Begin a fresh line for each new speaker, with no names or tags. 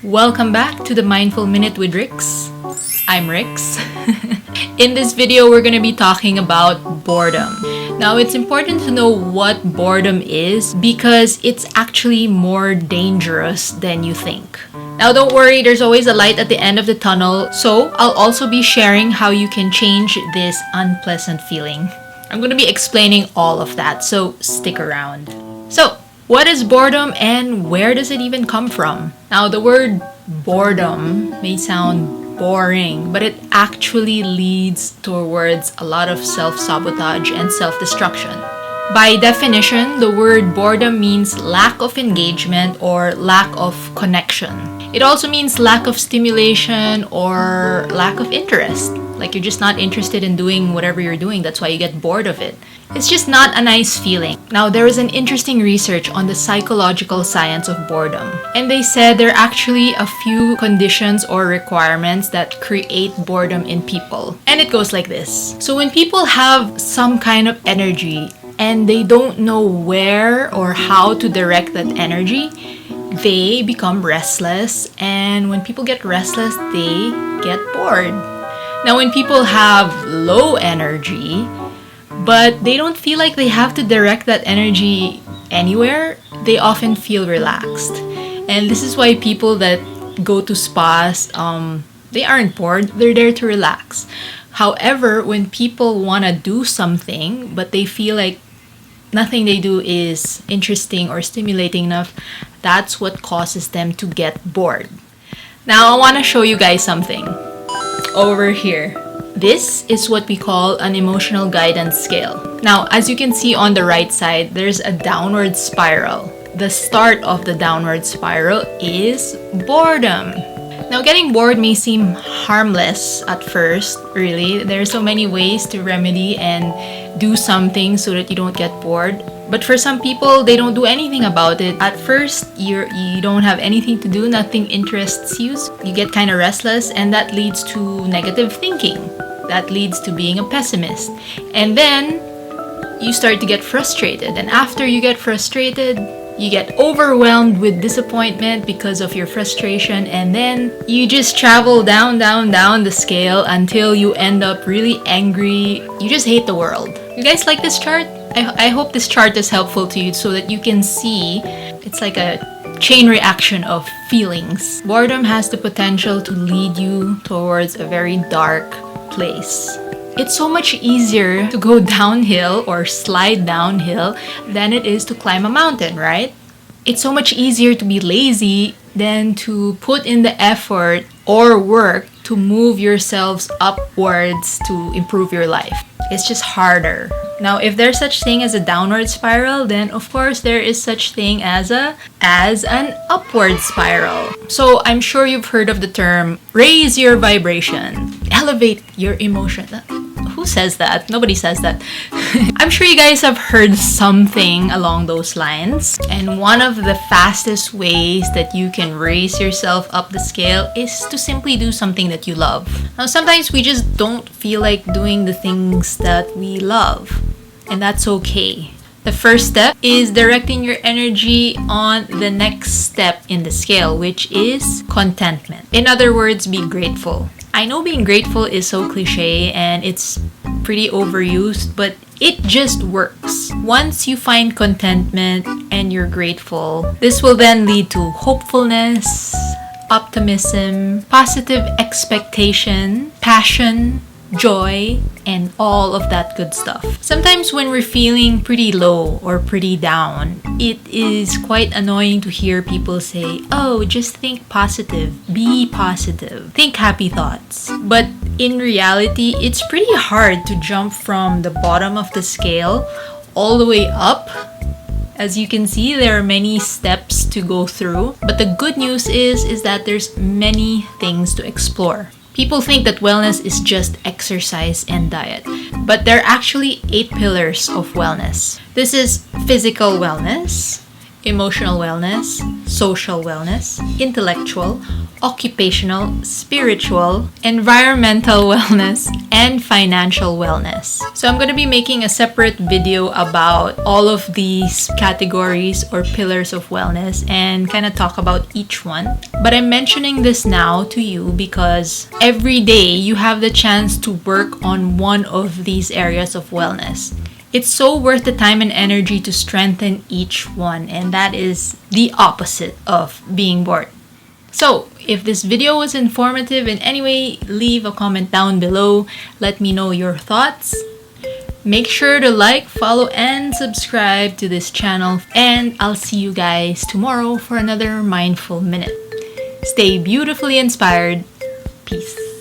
Welcome back to the Mindful Minute with Rix. I'm Rix. In this video, we're going to be talking about boredom. Now, it's important to know what boredom is because it's actually more dangerous than you think. Now, don't worry, there's always a light at the end of the tunnel. So, I'll also be sharing how you can change this unpleasant feeling. I'm going to be explaining all of that, so stick around. So, what is boredom and where does it even come from? Now, the word boredom may sound boring, but it actually leads towards a lot of self-sabotage and self-destruction. By definition, the word boredom means lack of engagement or lack of connection. It also means lack of stimulation or lack of interest. Like you're just not interested in doing whatever you're doing. That's why you get bored of it. It's just not a nice feeling. Now, there is an interesting research on the psychological science of boredom. And they said there are actually a few conditions or requirements that create boredom in people. And it goes like this. So when people have some kind of energy and they don't know where or how to direct that energy, they become restless. And when people get restless, they get bored. Now, when people have low energy, but they don't feel like they have to direct that energy anywhere, they often feel relaxed. And this is why people that go to spas, they aren't bored, they're there to relax. However, when people want to do something, but they feel like nothing they do is interesting or stimulating enough, that's what causes them to get bored. Now, I want to show you guys something over here. This is what we call an emotional guidance scale. Now, as you can see on the right side, there's a downward spiral. The start of the downward spiral is boredom. Now, getting bored may seem harmless at first, really. There are so many ways to remedy and do something so that you don't get bored. But for some people, they don't do anything about it. At first, you don't have anything to do, nothing interests you. You get kind of restless, and that leads to negative thinking. That leads to being a pessimist. And then you start to get frustrated. And after you get frustrated, you get overwhelmed with disappointment because of your frustration. And then you just travel down the scale until you end up really angry. You just hate the world. You guys like this chart? I hope this chart is helpful to you so that you can see it's like a chain reaction of feelings. Boredom has the potential to lead you towards a very dark place. It's so much easier to go downhill or slide downhill than it is to climb a mountain, right? It's so much easier to be lazy than to put in the effort or work to move yourselves upwards to improve your life. It's just harder. Now, if there's such thing as a downward spiral, then of course there is such thing as an upward spiral. So I'm sure you've heard of the term raise your vibration, elevate your emotion. Who says that? Nobody says that. I'm sure you guys have heard something along those lines. And one of the fastest ways that you can raise yourself up the scale is to simply do something that you love. Now, sometimes we just don't feel like doing the things that we love. And that's okay. The first step is directing your energy on the next step in the scale, which is contentment. In other words, be grateful. I know being grateful is so cliche and it's pretty overused, but it just works. Once you find contentment and you're grateful, this will then lead to hopefulness, optimism, positive expectation, passion, joy, and all of that good stuff. Sometimes when we're feeling pretty low or pretty down, it is quite annoying to hear people say, oh, just think positive, be positive, think happy thoughts. But in reality, it's pretty hard to jump from the bottom of the scale all the way up. As you can see, there are many steps to go through. But the good news is that there's many things to explore. People think that wellness is just exercise and diet, but there are actually 8 pillars of wellness. This is physical wellness, emotional wellness, social wellness, intellectual, occupational, spiritual, environmental wellness, and financial wellness. So I'm going to be making a separate video about all of these categories or pillars of wellness and kind of talk about each one. But I'm mentioning this now to you because every day you have the chance to work on one of these areas of wellness. It's so worth the time and energy to strengthen each one, and that is the opposite of being bored. So, if this video was informative in any way, leave a comment down below. Let me know your thoughts. Make sure to like, follow, and subscribe to this channel, and I'll see you guys tomorrow for another Mindful Minute. Stay beautifully inspired. Peace.